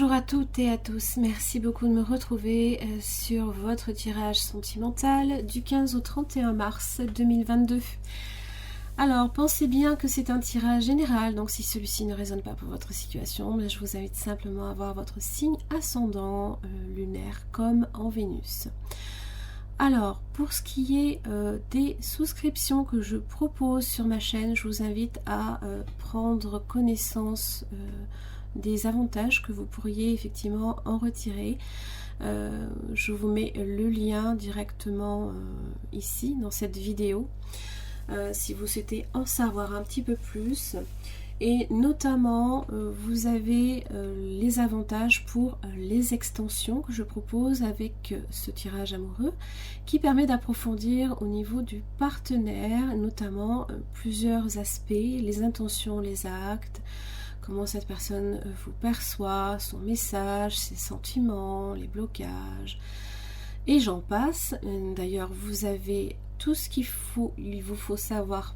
Bonjour à toutes et à tous, merci beaucoup de me retrouver sur votre tirage sentimental du 15 au 31 mars 2022. Alors, pensez bien que c'est un tirage général, donc si celui-ci ne résonne pas pour votre situation, je vous invite simplement à voir votre signe ascendant lunaire comme en Vénus. Alors, pour ce qui est des souscriptions que je propose sur ma chaîne, je vous invite à prendre connaissance des avantages que vous pourriez effectivement en retirer. Je vous mets le lien directement ici dans cette vidéo si vous souhaitez en savoir un petit peu plus. Et notamment, vous avez les avantages pour les extensions que je propose avec ce tirage amoureux qui permet d'approfondir au niveau du partenaire, notamment plusieurs aspects, les intentions, les actes, comment cette personne vous perçoit, son message, ses sentiments, les blocages, et j'en passe. D'ailleurs, vous avez tout ce qu'il vous faut savoir,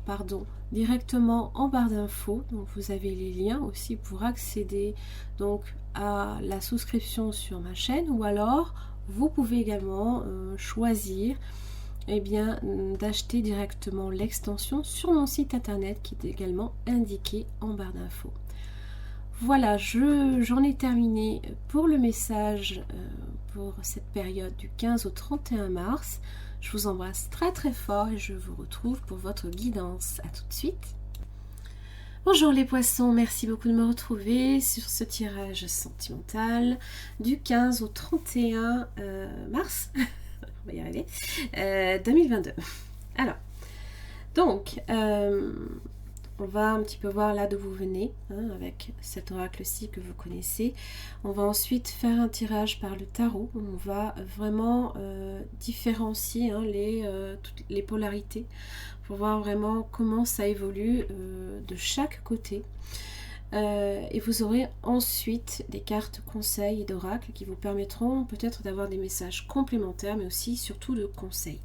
directement en barre d'infos. Donc vous avez les liens aussi pour accéder donc à la souscription sur ma chaîne, ou alors vous pouvez également choisir d'acheter directement l'extension sur mon site internet qui est également indiqué en barre d'infos. Voilà, j'en ai terminé pour le message pour cette période du 15 au 31 mars. Je vous embrasse très très fort et je vous retrouve pour votre guidance. À tout de suite. Bonjour les poissons, merci beaucoup de me retrouver sur ce tirage sentimental du 15 au 31 mars, on va y arriver, 2022. Alors, donc, on va un petit peu voir là d'où vous venez, avec cet oracle-ci que vous connaissez. On va ensuite faire un tirage par le tarot. On va vraiment différencier toutes les polarités pour voir vraiment comment ça évolue de chaque côté. Et vous aurez ensuite des cartes conseils et d'oracle qui vous permettront peut-être d'avoir des messages complémentaires, mais aussi surtout de conseils.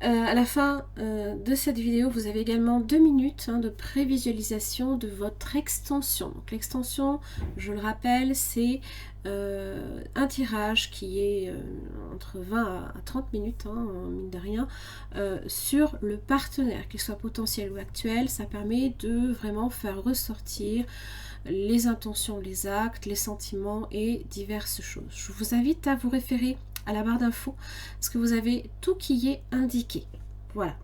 À la fin de cette vidéo, vous avez également 2 minutes de prévisualisation de votre extension. Donc l'extension, je le rappelle, c'est un tirage qui est entre 20 à 30 minutes, mine de rien, sur le partenaire, qu'il soit potentiel ou actuel. Ça permet de vraiment faire ressortir les intentions, les actes, les sentiments et diverses choses. Je vous invite à vous référer à la barre d'infos parce que vous avez tout qui est indiqué. Voilà.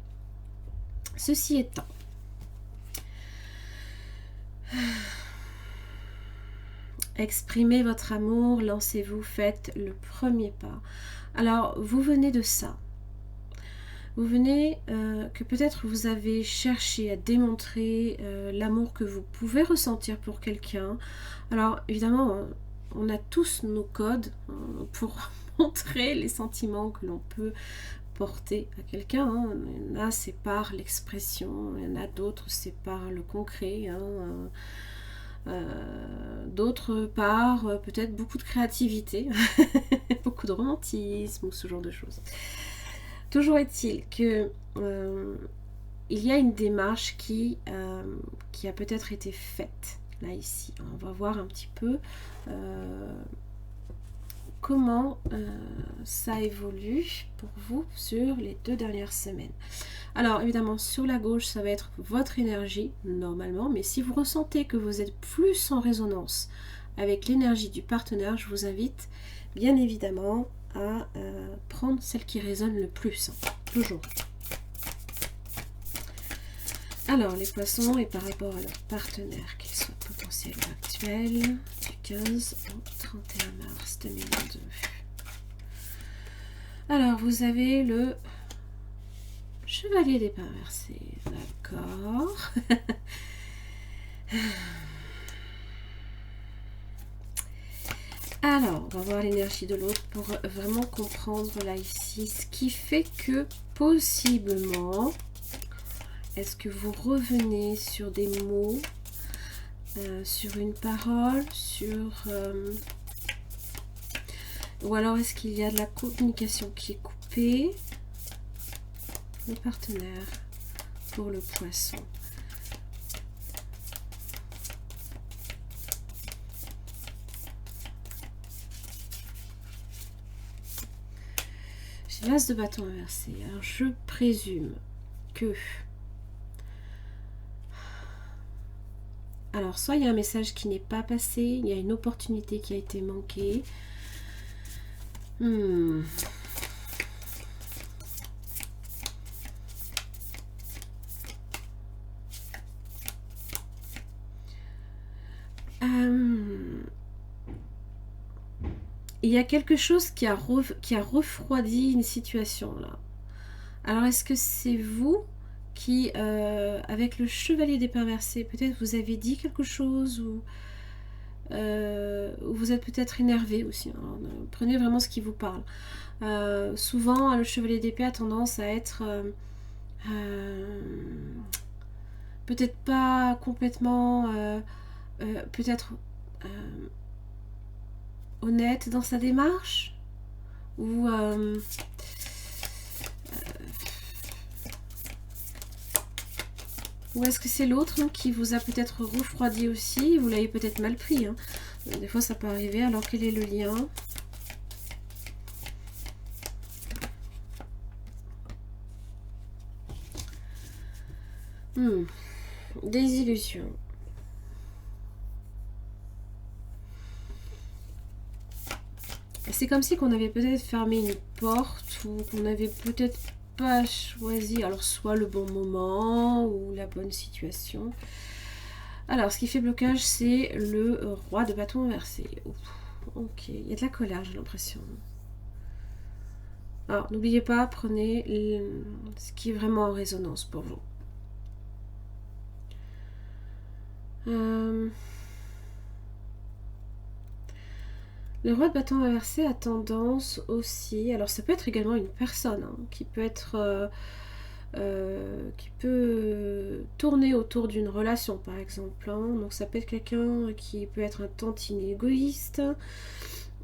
Ceci étant, exprimez votre amour, lancez-vous, faites le premier pas. Alors, vous venez de ça. Vous venez que peut-être vous avez cherché à démontrer l'amour que vous pouvez ressentir pour quelqu'un. Alors, évidemment, on a tous nos codes pour montrer les sentiments que l'on peut porter à quelqu'un. Il y en a, c'est par l'expression, il y en a d'autres, c'est par le concret, d'autres par peut-être beaucoup de créativité, beaucoup de romantisme ou ce genre de choses. Toujours est-il que il y a une démarche qui a peut-être été faite là ici. On va voir un petit peu comment ça évolue pour vous sur les 2 dernières semaines. Alors évidemment sur la gauche ça va être votre énergie normalement, mais si vous ressentez que vous êtes plus en résonance avec l'énergie du partenaire, je vous invite bien évidemment à prendre celle qui résonne le plus, toujours. Alors les poissons, et par rapport à leur partenaire, qu'il soit potentiel ou actuel, du 15 au 31 mars 2022. Alors vous avez le chevalier d'épée inversé, d'accord. Alors, on va voir l'énergie de l'autre pour vraiment comprendre là ici ce qui fait que possiblement, est-ce que vous revenez sur des mots, sur une parole, ou alors est-ce qu'il y a de la communication qui est coupée? Le partenaire pour le poisson. l'as de bâton inversé. Alors je présume que... Alors soit il y a un message qui n'est pas passé, il y a une opportunité qui a été manquée. Il y a quelque chose qui a refroidi une situation là. Alors est-ce que c'est vous qui, avec le chevalier d'épée inversé, peut-être vous avez dit quelque chose ou vous êtes peut-être énervé aussi. Alors, prenez vraiment ce qui vous parle. Souvent, le chevalier d'épée a tendance à être peut-être pas complètement, peut-être honnête dans sa démarche ou est-ce que c'est l'autre qui vous a peut-être refroidi aussi, vous l'avez peut-être mal pris, hein. Des fois ça peut arriver. Alors quel est le lien? Des illusions. C'est comme si qu'on avait peut-être fermé une porte ou qu'on avait peut-être pas choisi, alors soit le bon moment ou la bonne situation. Alors ce qui fait blocage, c'est le roi de bâton inversé. Ok, il y a de la colère, j'ai l'impression. Alors n'oubliez pas, prenez ce qui est vraiment en résonance pour vous. Le roi de bâton inversé a tendance aussi, alors ça peut être également une personne qui peut être, qui peut tourner autour d'une relation par exemple. Donc ça peut être quelqu'un qui peut être un tantinet égoïste,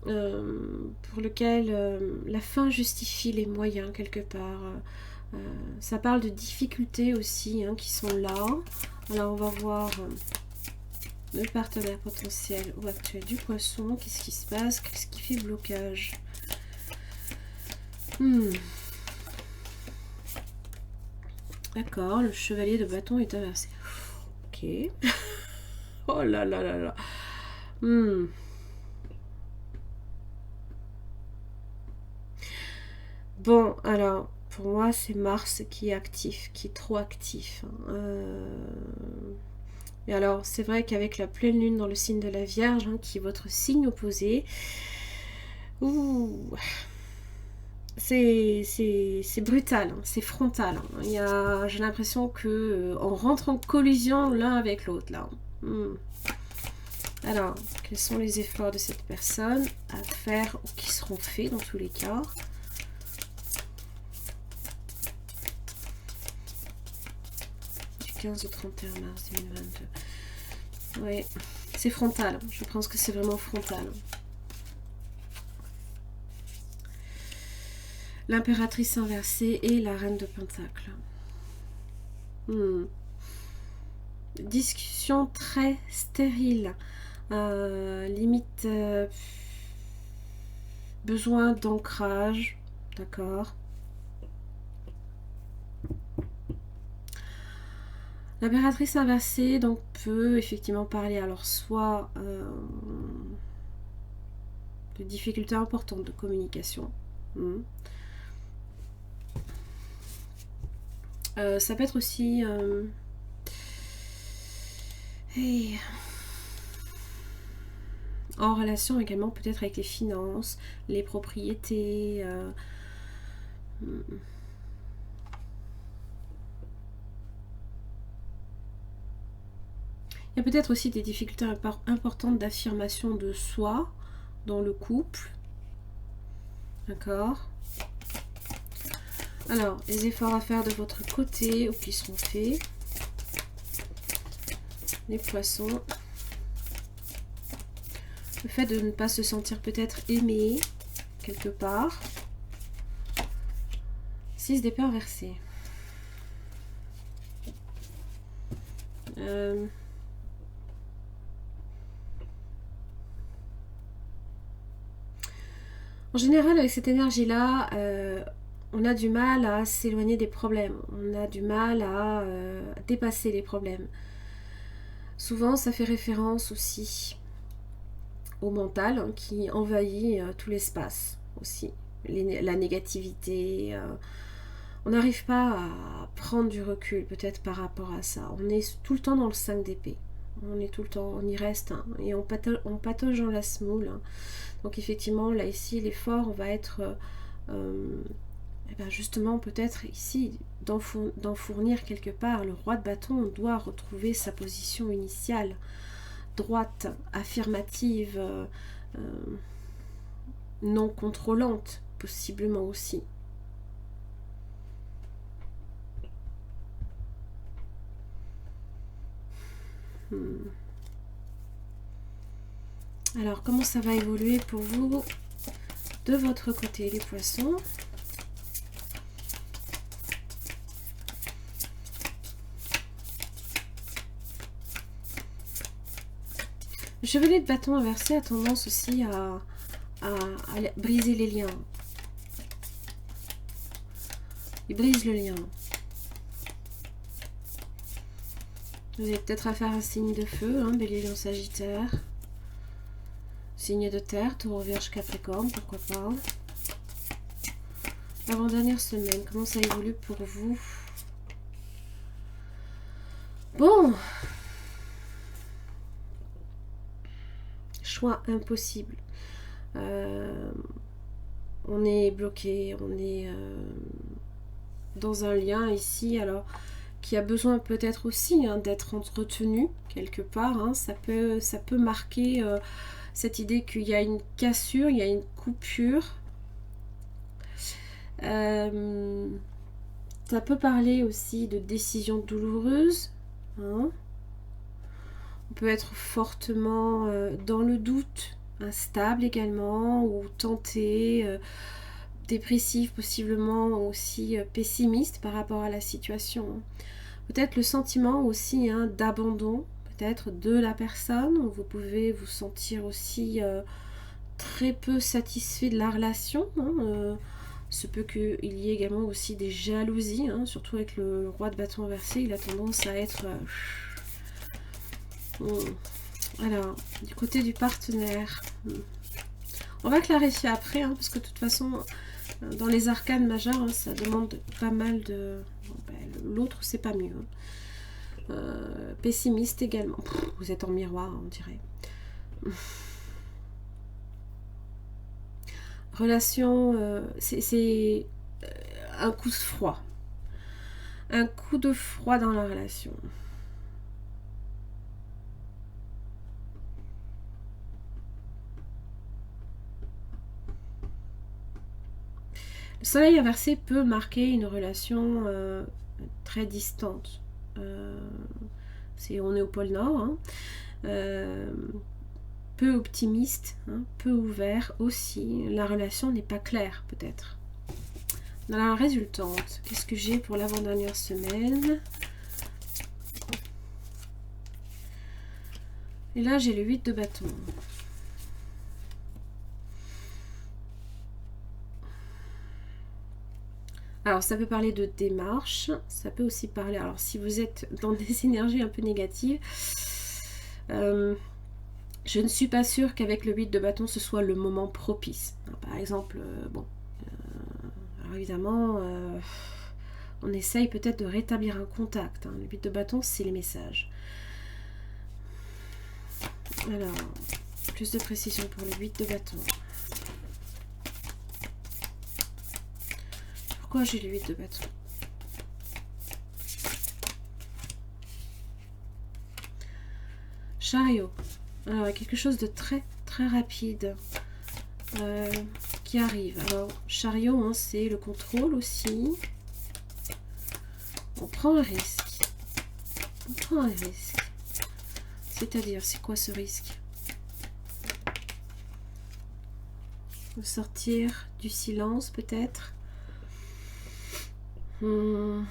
pour lequel la fin justifie les moyens quelque part. Ça parle de difficultés aussi qui sont là. Alors on va voir... le partenaire potentiel ou actuel du poisson, qu'est-ce qui se passe, qu'est-ce qui fait blocage? D'accord, le chevalier de bâton est inversé. Ok. Oh là là là là. Bon, alors, pour moi, c'est Mars qui est actif, qui est trop actif. Et alors, c'est vrai qu'avec la pleine lune dans le signe de la Vierge, qui est votre signe opposé, c'est brutal, c'est frontal. J'ai l'impression que on rentre en collision l'un avec l'autre là. Alors, quels sont les efforts de cette personne à faire ou qui seront faits dans tous les cas? Du 15 au 31 mars 2022. Oui, c'est frontal. Je pense que c'est vraiment frontal. L'impératrice inversée et la reine de Pentacle. Discussion très stérile. Limite besoin d'ancrage. D'accord. L'impératrice inversée donc peut effectivement parler alors soit de difficultés importantes de communication. Ça peut être aussi en relation également peut-être avec les finances, les propriétés. Il y a peut-être aussi des difficultés importantes d'affirmation de soi dans le couple. D'accord. Alors, les efforts à faire de votre côté ou qui seront faits. Les poissons. Le fait de ne pas se sentir peut-être aimé quelque part. 6 d'épée inversée. En général, avec cette énergie-là, on a du mal à s'éloigner des problèmes, on a du mal à dépasser les problèmes. Souvent, ça fait référence aussi au mental hein, qui envahit tout l'espace aussi. La négativité, on n'arrive pas à prendre du recul peut-être par rapport à ça. On est tout le temps dans le 5 d'épée. On est tout le temps, on y reste hein, et on patauge dans la semoule. Hein. Donc effectivement, là ici, l'effort va être eh ben justement peut-être ici d'en fournir quelque part. Le roi de bâton doit retrouver sa position initiale, droite, affirmative, non contrôlante, possiblement aussi. Alors, comment ça va évoluer pour vous de votre côté, les poissons? Le chevalier de bâton inversé a tendance aussi à briser les liens. Il brise le lien. Vous avez peut-être à faire un signe de feu, hein, Bélier, Lion, Sagittaire. Signe de terre, Taureau, Vierge, Capricorne, pourquoi pas. Avant-dernière semaine, comment ça évolue pour vous? Bon. Choix impossible. On est bloqué, on est dans un lien ici, alors qui a besoin peut-être aussi hein, d'être entretenu quelque part. Hein. Ça peut marquer cette idée qu'il y a une cassure, il y a une coupure. Ça peut parler aussi de décisions douloureuses. Hein. On peut être fortement dans le doute, instable également, ou tenté, dépressif, possiblement aussi pessimiste par rapport à la situation. Peut-être le sentiment aussi hein, d'abandon, peut-être de la personne. Vous pouvez vous sentir aussi très peu satisfait de la relation. Hein, se peut qu'il y ait également aussi des jalousies, hein, surtout avec le roi de bâton inversé, il a tendance à être... Alors, du côté du partenaire, on va clarifier après, hein, parce que de toute façon, dans les arcanes majeures, hein, ça demande pas mal de... Bon, ben, l'autre, c'est pas mieux. Hein. Pessimiste également. Vous êtes en miroir, on dirait. Relation, c'est un coup de froid. Un coup de froid dans la relation. Le soleil inversé peut marquer une relation très distante. On est au pôle Nord. Hein. Peu optimiste, hein, peu ouvert aussi. La relation n'est pas claire peut-être. Dans la résultante, qu'est-ce que j'ai pour l'avant-dernière semaine? Et là, j'ai le 8 de bâton. Alors, ça peut parler de démarche, ça peut aussi parler... Alors, si vous êtes dans des énergies un peu négatives, je ne suis pas sûre qu'avec le 8 de bâton, ce soit le moment propice. Par exemple, alors évidemment, on essaye peut-être de rétablir un contact. Hein. Le 8 de bâton, c'est les messages. Alors, plus de précision pour le 8 de bâton. Pourquoi j'ai le 8 de bâton? Chariot. Alors, il y a quelque chose de très très rapide qui arrive. Alors, chariot, hein, c'est le contrôle aussi. On prend un risque. On prend un risque. C'est-à-dire, c'est quoi ce risque? Sortir du silence, peut-être. On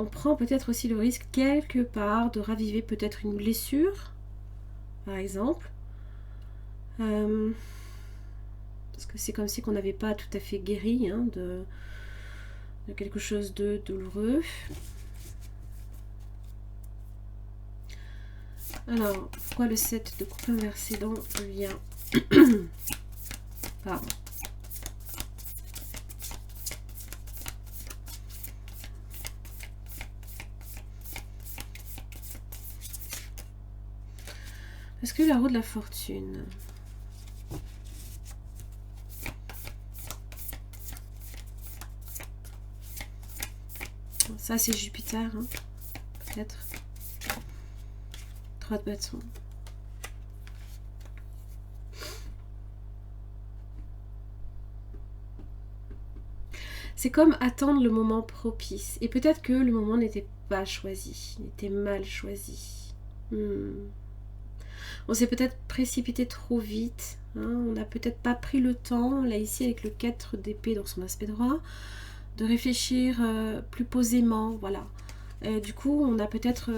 prend peut-être aussi le risque quelque part de raviver peut-être une blessure, par exemple. parce que c'est comme si qu'on n'avait pas tout à fait guéri hein, de quelque chose de douloureux. Alors, pourquoi le 7 de coupe inversé dans le lien? Pardon. Est-ce que la roue de la fortune? Ça, c'est Jupiter, hein, peut-être. 3 de bâton. C'est comme attendre le moment propice. Et peut-être que le moment n'était pas choisi, n'était mal choisi. On s'est peut-être précipité trop vite. Hein, on n'a peut-être pas pris le temps, là ici avec le 4 d'épée dans son aspect droit, de réfléchir plus posément. Voilà. Du coup, on a peut-être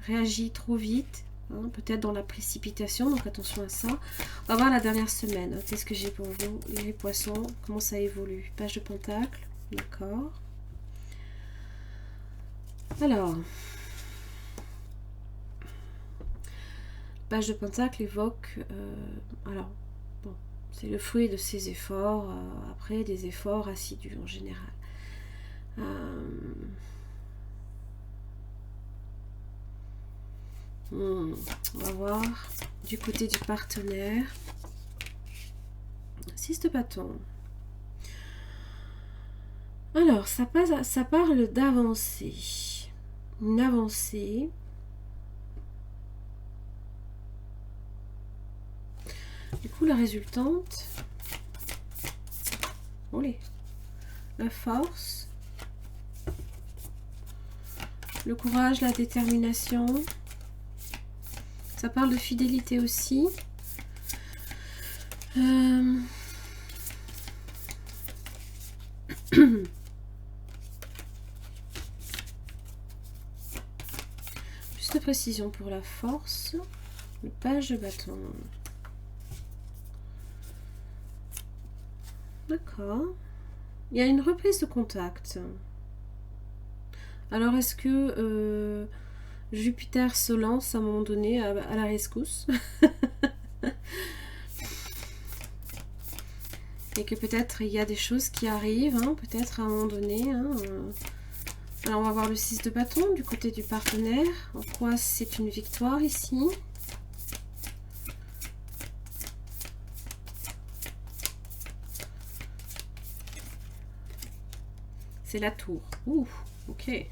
réagi trop vite. Hein, peut-être dans la précipitation, donc attention à ça. On va voir la dernière semaine. Qu'est-ce que j'ai pour vous, les poissons? Comment ça évolue? Page de pentacle, d'accord. Alors, page de pentacle évoque, alors, bon, c'est le fruit de ses efforts, après des efforts assidus en général. On va voir du côté du partenaire. 6 de bâton. Alors, ça parle d'avancer. Une avancée. Du coup, la résultante. Olé. La force. Le courage, la détermination. Ça parle de fidélité aussi. Plus de précision pour la force. Le page de bâton. D'accord. Il y a une reprise de contact. Alors, est-ce que Jupiter se lance à un moment donné à la rescousse et que peut-être il y a des choses qui arrivent, hein, peut-être à un moment donné. Hein, Alors, on va voir le 6 de bâton du côté du partenaire. En quoi c'est une victoire ici? C'est la tour. Ouh, ok.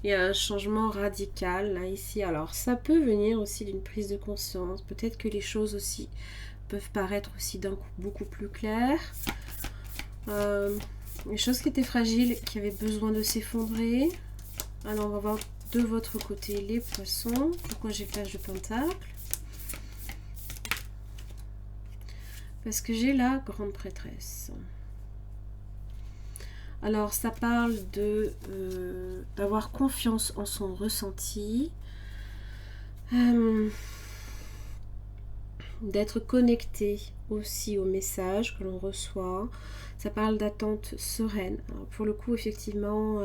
Il y a un changement radical là ici. Alors ça peut venir aussi d'une prise de conscience. Peut-être que les choses aussi peuvent paraître aussi d'un coup beaucoup plus claires. Les choses qui étaient fragiles, qui avaient besoin de s'effondrer. Alors on va voir de votre côté les poissons. Pourquoi j'ai page de pentacle? Parce que j'ai la grande prêtresse. Alors, ça parle d'avoir confiance en son ressenti, d'être connecté aussi aux messages que l'on reçoit. Ça parle d'attente sereine. Alors, pour le coup, effectivement,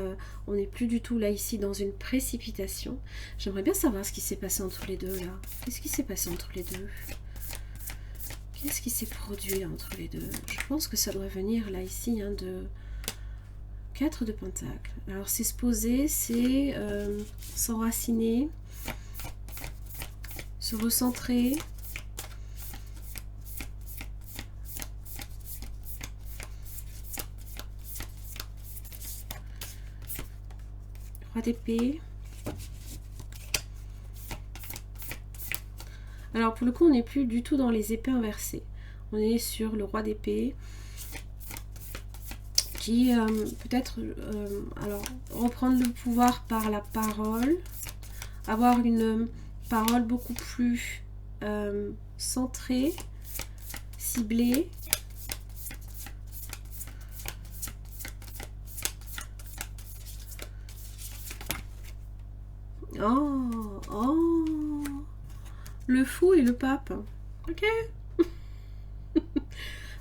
on n'est plus du tout là, ici, dans une précipitation. J'aimerais bien savoir ce qui s'est passé entre les deux, là. Qu'est-ce qui s'est passé entre les deux? Qu'est-ce qui s'est produit entre les deux? Je pense que ça doit venir, là, ici, hein, de... 4 de pentacle. Alors c'est se poser, c'est s'enraciner, se recentrer. Roi d'épée. Alors pour le coup on n'est plus du tout dans les épées inversées. On est sur le roi d'épée. Qui peut-être alors reprendre le pouvoir par la parole, avoir une parole beaucoup plus centrée, ciblée. Oh, oh, le fou et le pape. Ok.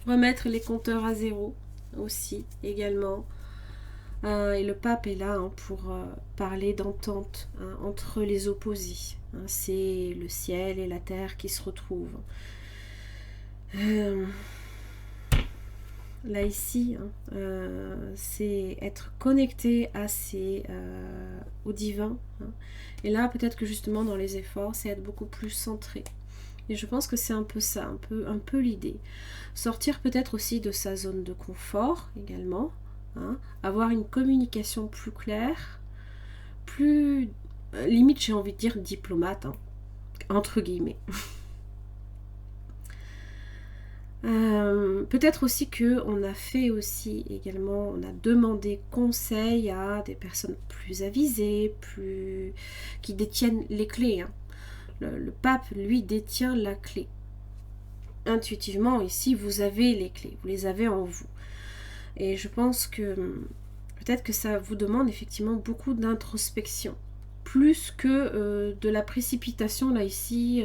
Remettre les compteurs à zéro aussi, également. Et le pape est là hein, pour parler d'entente hein, entre les opposés. Hein, c'est le ciel et la terre qui se retrouvent. Là ici, hein, c'est être connecté à au divin. Hein. Et là, peut-être que justement dans les efforts, c'est être beaucoup plus centré. Et je pense que c'est un peu ça, un peu l'idée. Sortir peut-être aussi de sa zone de confort également. Hein, avoir une communication plus claire, plus limite j'ai envie de dire diplomate, hein, entre guillemets. Peut-être aussi que on a fait aussi également, on a demandé conseil à des personnes plus avisées, qui détiennent les clés. Hein. Le pape, lui, détient la clé. Intuitivement, ici, vous avez les clés, vous les avez en vous. Et je pense que peut-être que ça vous demande effectivement beaucoup d'introspection, plus que de la précipitation là ici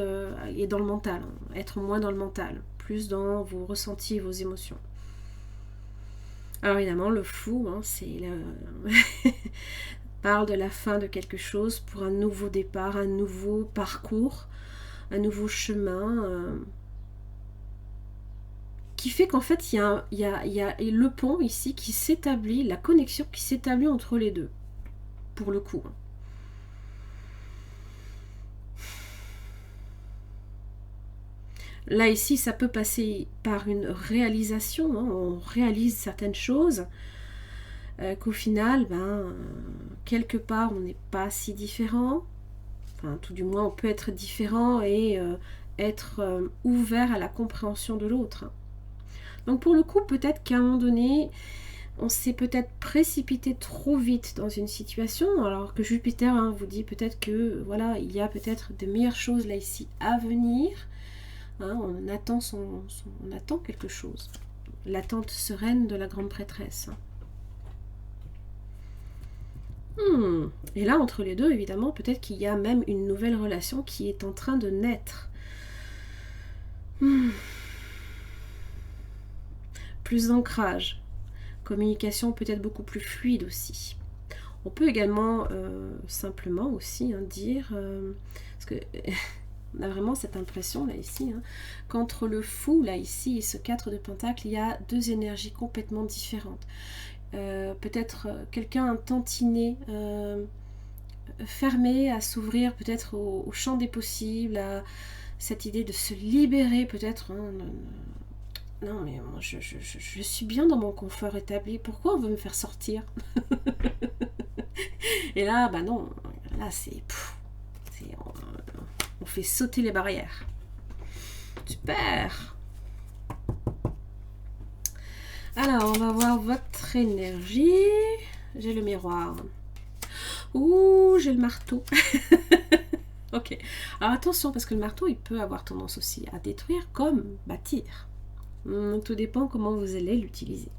et dans le mental, hein. Être moins dans le mental, plus dans vos ressentis et vos émotions. Alors évidemment, le fou, hein, parle de la fin de quelque chose pour un nouveau départ, un nouveau parcours, un nouveau chemin. Qui fait qu'en fait, il y a le pont ici qui s'établit, la connexion qui s'établit entre les deux, pour le coup. Là, ici, ça peut passer par une réalisation, hein, on réalise certaines choses, qu'au final, quelque part, on n'est pas si différent, enfin, tout du moins, on peut être différent et être ouvert à la compréhension de l'autre. Donc pour le coup, peut-être qu'à un moment donné, on s'est peut-être précipité trop vite dans une situation, alors que Jupiter hein, vous dit peut-être que voilà, il y a peut-être de meilleures choses là ici à venir. Hein, on attend quelque chose. L'attente sereine de la grande prêtresse. Et là, entre les deux, évidemment, peut-être qu'il y a même une nouvelle relation qui est en train de naître. Plus d'ancrage, communication peut-être beaucoup plus fluide aussi. On peut également simplement aussi hein, dire, parce que on a vraiment cette impression là ici, hein, qu'entre le fou là ici et ce 4 de Pentacle, il y a deux énergies complètement différentes. Peut-être quelqu'un un tantinet fermé à s'ouvrir peut-être au champ des possibles, à cette idée de se libérer peut-être. Hein, non mais moi je suis bien dans mon confort établi, pourquoi on veut me faire sortir? Et là, bah non, là on fait sauter les barrières. Super. Alors, on va voir votre énergie. J'ai le miroir. Ouh, j'ai le marteau. Ok. Alors attention, parce que le marteau, il peut avoir tendance aussi à détruire comme bâtir. Tout dépend comment vous allez l'utiliser.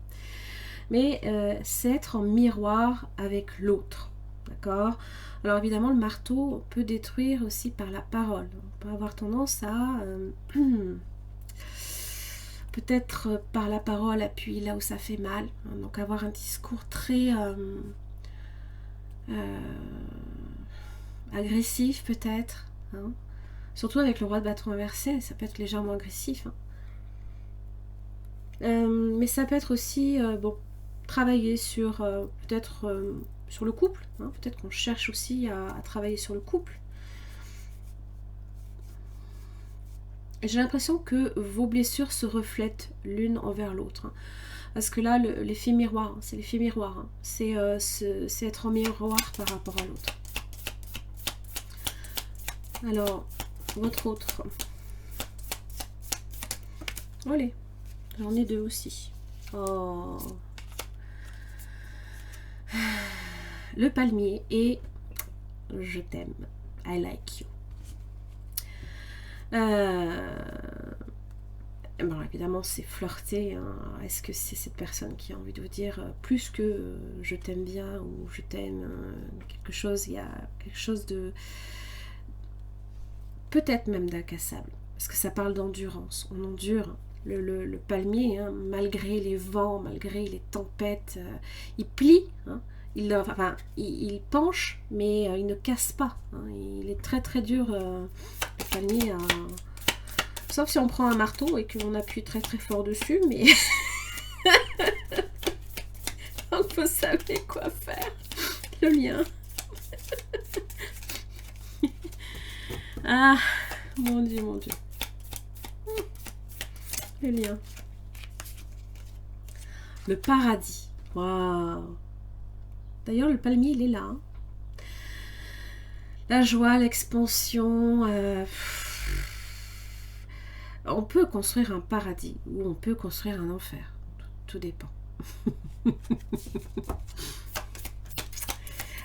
Mais c'est être en miroir avec l'autre. D'accord? Alors évidemment, le marteau peut détruire aussi par la parole. On peut avoir tendance à... peut-être par la parole appuyer là où ça fait mal. Donc avoir un discours très agressif peut-être. Hein. Surtout avec le roi de bâton inversé, ça peut être légèrement agressif. Hein. Mais ça peut être aussi bon, travailler sur peut-être sur le couple. Hein. Peut-être qu'on cherche aussi à travailler sur le couple. J'ai l'impression que vos blessures se reflètent l'une envers l'autre. Hein. Parce que là, l'effet miroir, c'est l'effet miroir. Hein. C'est être en miroir par rapport à l'autre. Alors, votre autre. Allez, j'en ai deux aussi. Oh. Le palmier et je t'aime. I like you. Bon, évidemment, c'est flirter. Hein. Est-ce que c'est cette personne qui a envie de vous dire plus que je t'aime bien ou je t'aime quelque chose, il y a quelque chose de peut-être même d'incassable. parce que ça parle d'endurance. On endure le palmier, hein, malgré les vents, malgré les tempêtes. Il plie, hein, il penche, mais il ne casse pas. Hein, il est très très dur, le palmier. Sauf si on prend un marteau et qu'on appuie très très fort dessus, mais donc vous savez quoi faire. Le lien. Ah, mon Dieu, mon Dieu. Le lien. Le paradis. Waouh. D'ailleurs, le palmier, il est là. Hein. La joie, l'expansion. On peut construire un paradis ou on peut construire un enfer. Tout dépend.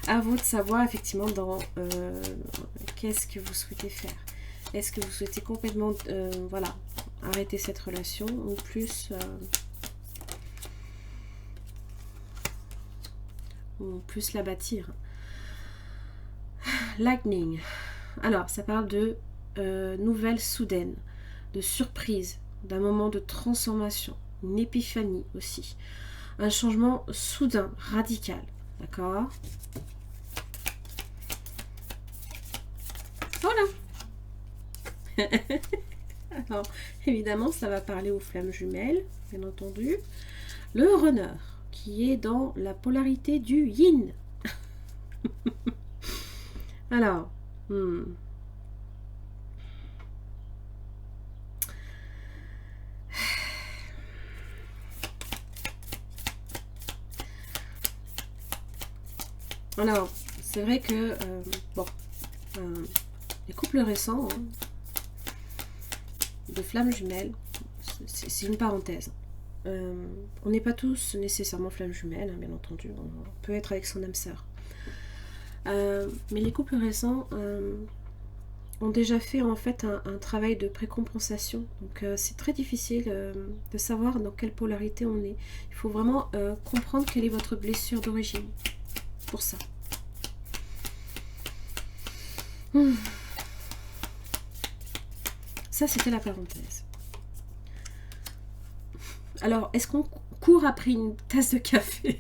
À vous de savoir effectivement dans qu'est-ce que vous souhaitez faire. Est-ce que vous souhaitez complètement voilà, arrêter cette relation ou plus la bâtir. Lightning. Alors, ça parle de nouvelles soudaines, de surprise, d'un moment de transformation, une épiphanie aussi. Un changement soudain, radical. D'accord? Voilà. Alors, évidemment, ça va parler aux flammes jumelles, bien entendu. Le runner, qui est dans la polarité du yin. Alors, alors, c'est vrai que, les couples récents, hein, de flammes jumelles, c'est une parenthèse. On n'est pas tous nécessairement flammes jumelles, hein, bien entendu, on peut être avec son âme sœur. Mais les couples récents ont déjà fait en fait un travail de précompensation. Donc c'est très difficile de savoir dans quelle polarité on est. Il faut vraiment comprendre quelle est votre blessure d'origine pour ça. Ça, c'était la parenthèse. Alors, est-ce qu'on court après une tasse de café?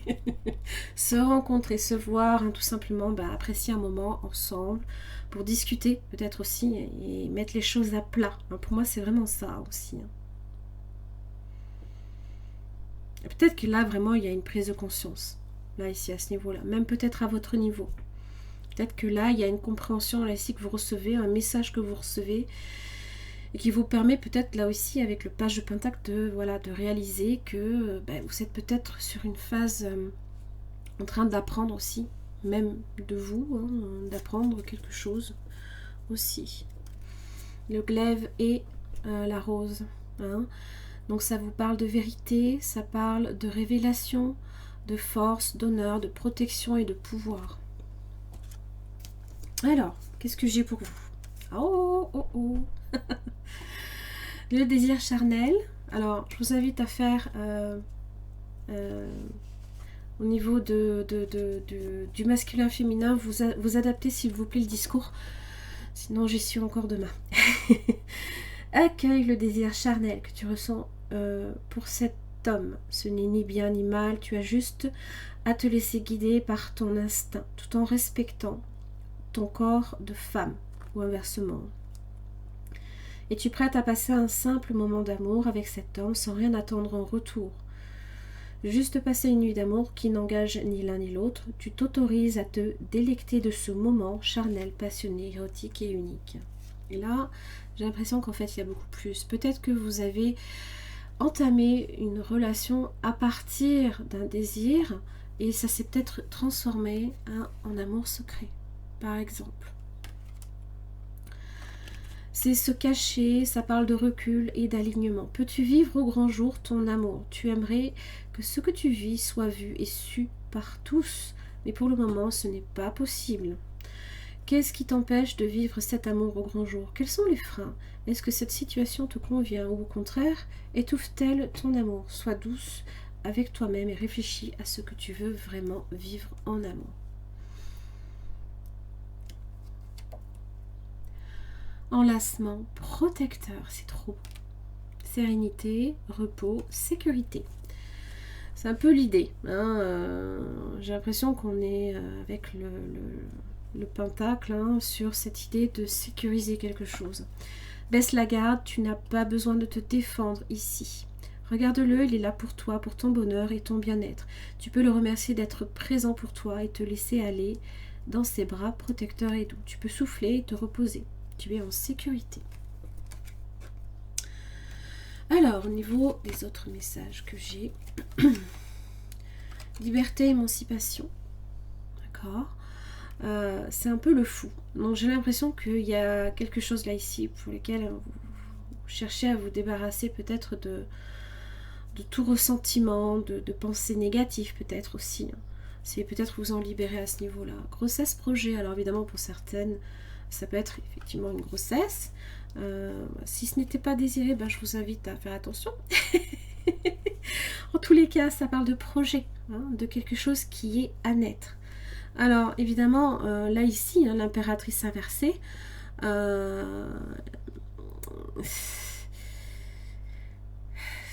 Se rencontrer, se voir, hein, tout simplement, apprécier un moment ensemble pour discuter peut-être aussi et mettre les choses à plat. Hein, pour moi, c'est vraiment ça aussi. Hein. Peut-être que là, vraiment, il y a une prise de conscience. Là, ici, à ce niveau-là. Même peut-être à votre niveau. Peut-être que là, il y a une compréhension là ici que vous recevez, un message que vous recevez et qui vous permet peut-être là aussi avec le page de Pentacle de réaliser que vous êtes peut-être sur une phase en train d'apprendre aussi, même de vous, hein, d'apprendre quelque chose aussi. Le glaive et la rose. Hein. Donc ça vous parle de vérité, ça parle de révélation, de force, d'honneur, de protection et de pouvoir. Alors, qu'est-ce que j'ai pour vous? Oh. Le désir charnel. Alors, je vous invite à faire au niveau du masculin-féminin, vous adaptez s'il vous plaît le discours. Sinon, j'y suis encore demain. Accueille le désir charnel que tu ressens pour cet homme. Ce n'est ni bien ni mal. Tu as juste à te laisser guider par ton instinct, tout en respectant ton corps de femme, ou inversement. Es-tu prête à passer un simple moment d'amour avec cet homme sans rien attendre en retour? Juste passer une nuit d'amour qui n'engage ni l'un ni l'autre, tu t'autorises à te délecter de ce moment charnel, passionné, érotique et unique. Et là, j'ai l'impression qu'en fait, il y a beaucoup plus. Peut-être que vous avez entamé une relation à partir d'un désir et ça s'est peut-être transformé en amour secret, par exemple. C'est se cacher, ça parle de recul et d'alignement. Peux-tu vivre au grand jour ton amour? Tu aimerais que ce que tu vis soit vu et su par tous, mais pour le moment, ce n'est pas possible. Qu'est-ce qui t'empêche de vivre cet amour au grand jour? Quels sont les freins? Est-ce que cette situation te convient ou au contraire, étouffe-t-elle ton amour? Sois douce avec toi-même et réfléchis à ce que tu veux vraiment vivre en amour. enlacement, protecteur, c'est trop beau. Sérénité, repos, sécurité. C'est un peu l'idée. Hein, j'ai l'impression qu'on est avec le pentacle hein, sur cette idée de sécuriser quelque chose. Baisse la garde, tu n'as pas besoin de te défendre ici. Regarde-le, il est là pour toi, pour ton bonheur et ton bien-être. Tu peux le remercier d'être présent pour toi et te laisser aller dans ses bras protecteurs et doux. Tu peux souffler et te reposer. Tu es en sécurité. Alors, au niveau des autres messages que j'ai, liberté, émancipation, d'accord, c'est un peu le fou. Donc j'ai l'impression qu'il y a quelque chose là ici pour lequel vous cherchez à vous débarrasser peut-être de tout ressentiment, de pensées négatives peut-être aussi. C'est peut-être vous en libérer à ce niveau-là. Grossesse, projet, alors évidemment pour certaines, ça peut être effectivement une grossesse. Si ce n'était pas désiré, ben, je vous invite à faire attention. En tous les cas, ça parle de projet, hein, de quelque chose qui est à naître. Alors, évidemment, là, ici, hein, l'impératrice inversée,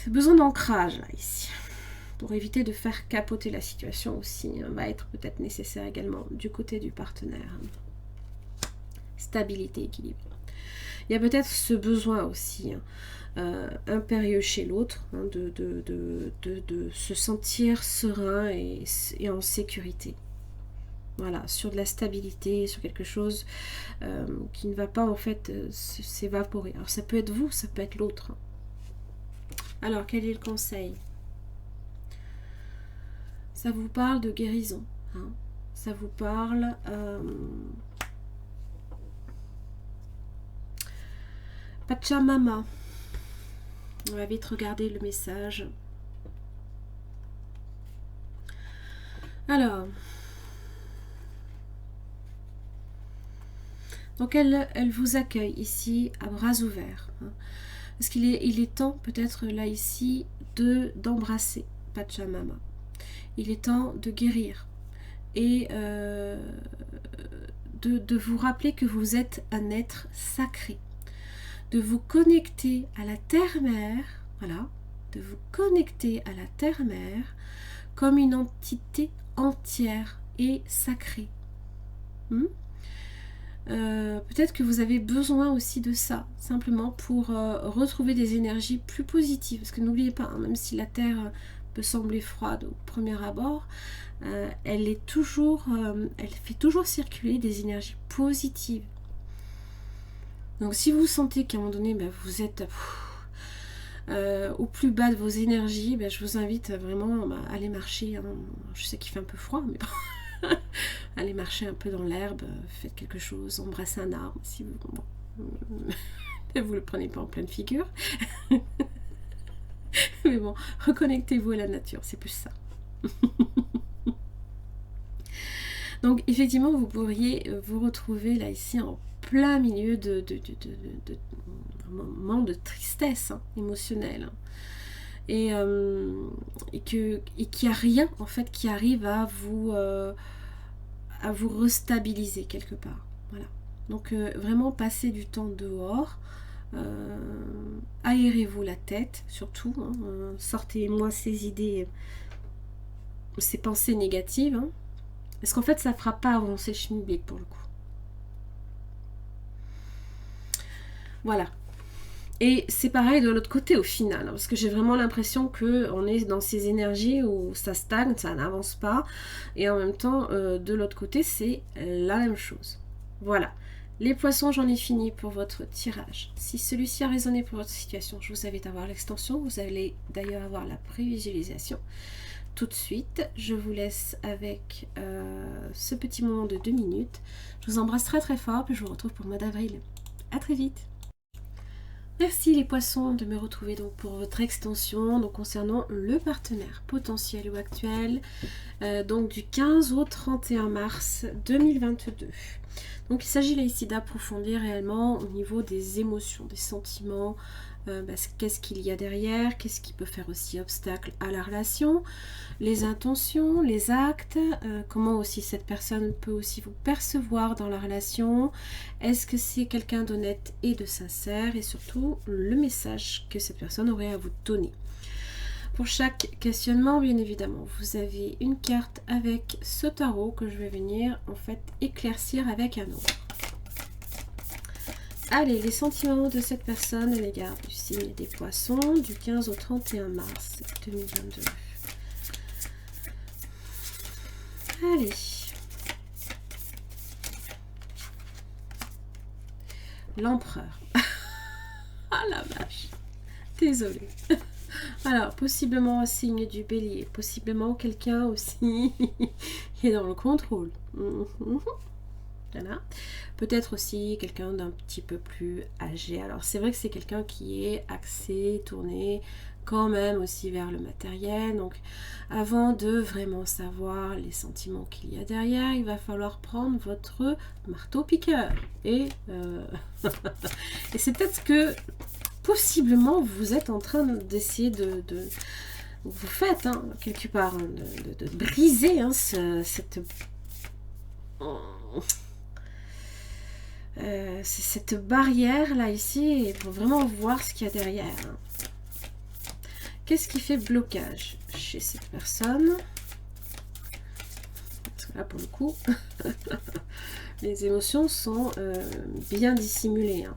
besoin d'ancrage, là, ici. Pour éviter de faire capoter la situation aussi, hein, va être peut-être nécessaire également du côté du partenaire. Stabilité, équilibre. Il y a peut-être ce besoin aussi, hein, impérieux chez l'autre, hein, de se sentir serein et en sécurité. Voilà, sur de la stabilité, sur quelque chose qui ne va pas en fait s'évaporer. Alors ça peut être vous, ça peut être l'autre. Alors quel est le conseil? Ça vous parle de guérison, hein. Ça vous parle Pachamama. On va vite regarder le message. Alors, donc elle vous accueille ici à bras ouverts. Hein, parce qu'il est temps peut-être là ici d'embrasser Pachamama. Il est temps de guérir et de vous rappeler que vous êtes un être sacré. De vous connecter à la terre-mère, voilà, de vous connecter à la terre-mère comme une entité entière et sacrée. Peut-être que vous avez besoin aussi de ça, simplement pour retrouver des énergies plus positives. Parce que n'oubliez pas, hein, même si la Terre peut sembler froide au premier abord, elle fait toujours circuler des énergies positives. Donc si vous sentez qu'à un moment donné, vous êtes au plus bas de vos énergies, je vous invite vraiment à aller marcher. Hein. Je sais qu'il fait un peu froid, mais bon. Allez marcher un peu dans l'herbe, faites quelque chose, embrassez un arbre si vous... Bon, vous le prenez pas en pleine figure. Mais bon, reconnectez-vous à la nature, c'est plus ça. Donc effectivement, vous pourriez vous retrouver là ici en plein milieu de moment de tristesse émotionnelle. Et qu'il n'y a rien en fait qui arrive à vous restabiliser quelque part. Voilà. Donc vraiment passez du temps dehors, aérez-vous la tête surtout, hein, sortez-moi ces idées, ces pensées négatives, hein, parce qu'en fait ça ne fera pas avancer le schmilblick pour le coup. Voilà. Et c'est pareil de l'autre côté au final, hein, parce que j'ai vraiment l'impression qu'on est dans ces énergies où ça stagne, ça n'avance pas, et en même temps, de l'autre côté, c'est la même chose. Voilà. Les poissons, j'en ai fini pour votre tirage. Si celui-ci a résonné pour votre situation, je vous invite à voir l'extension. Vous allez d'ailleurs avoir la prévisualisation tout de suite. Je vous laisse avec ce petit moment de 2 minutes. Je vous embrasse très très fort, puis je vous retrouve pour le mois d'avril. À très vite. Merci les poissons de me retrouver donc pour votre extension donc concernant le partenaire potentiel ou actuel donc du 15 au 31 mars 2022. Donc il s'agit là ici d'approfondir réellement au niveau des émotions, des sentiments, qu'est-ce qu'il y a derrière, qu'est-ce qui peut faire aussi obstacle à la relation, les intentions, les actes, comment aussi cette personne peut aussi vous percevoir dans la relation, est-ce que c'est quelqu'un d'honnête et de sincère, et surtout le message que cette personne aurait à vous donner. Pour chaque questionnement, bien évidemment, vous avez une carte avec ce tarot que je vais venir en fait éclaircir avec un autre. Allez, les sentiments de cette personne à l'égard du signe des poissons du 15 au 31 mars 2022. Allez. L'empereur. Ah la vache. Désolée. Alors, possiblement un signe du bélier. Possiblement quelqu'un aussi qui est dans le contrôle. Voilà. Peut-être aussi quelqu'un d'un petit peu plus âgé. Alors c'est vrai que c'est quelqu'un qui est axé, tourné quand même aussi vers le matériel. Donc avant de vraiment savoir les sentiments qu'il y a derrière, il va falloir prendre votre marteau-piqueur. Et, et c'est peut-être ce que possiblement vous êtes en train d'essayer de vous faites quelque part de briser cette cette barrière là ici, et pour vraiment voir ce qu'il y a derrière. Qu'est-ce qui fait blocage chez cette personne? Parce que là pour le coup les émotions sont bien dissimulées.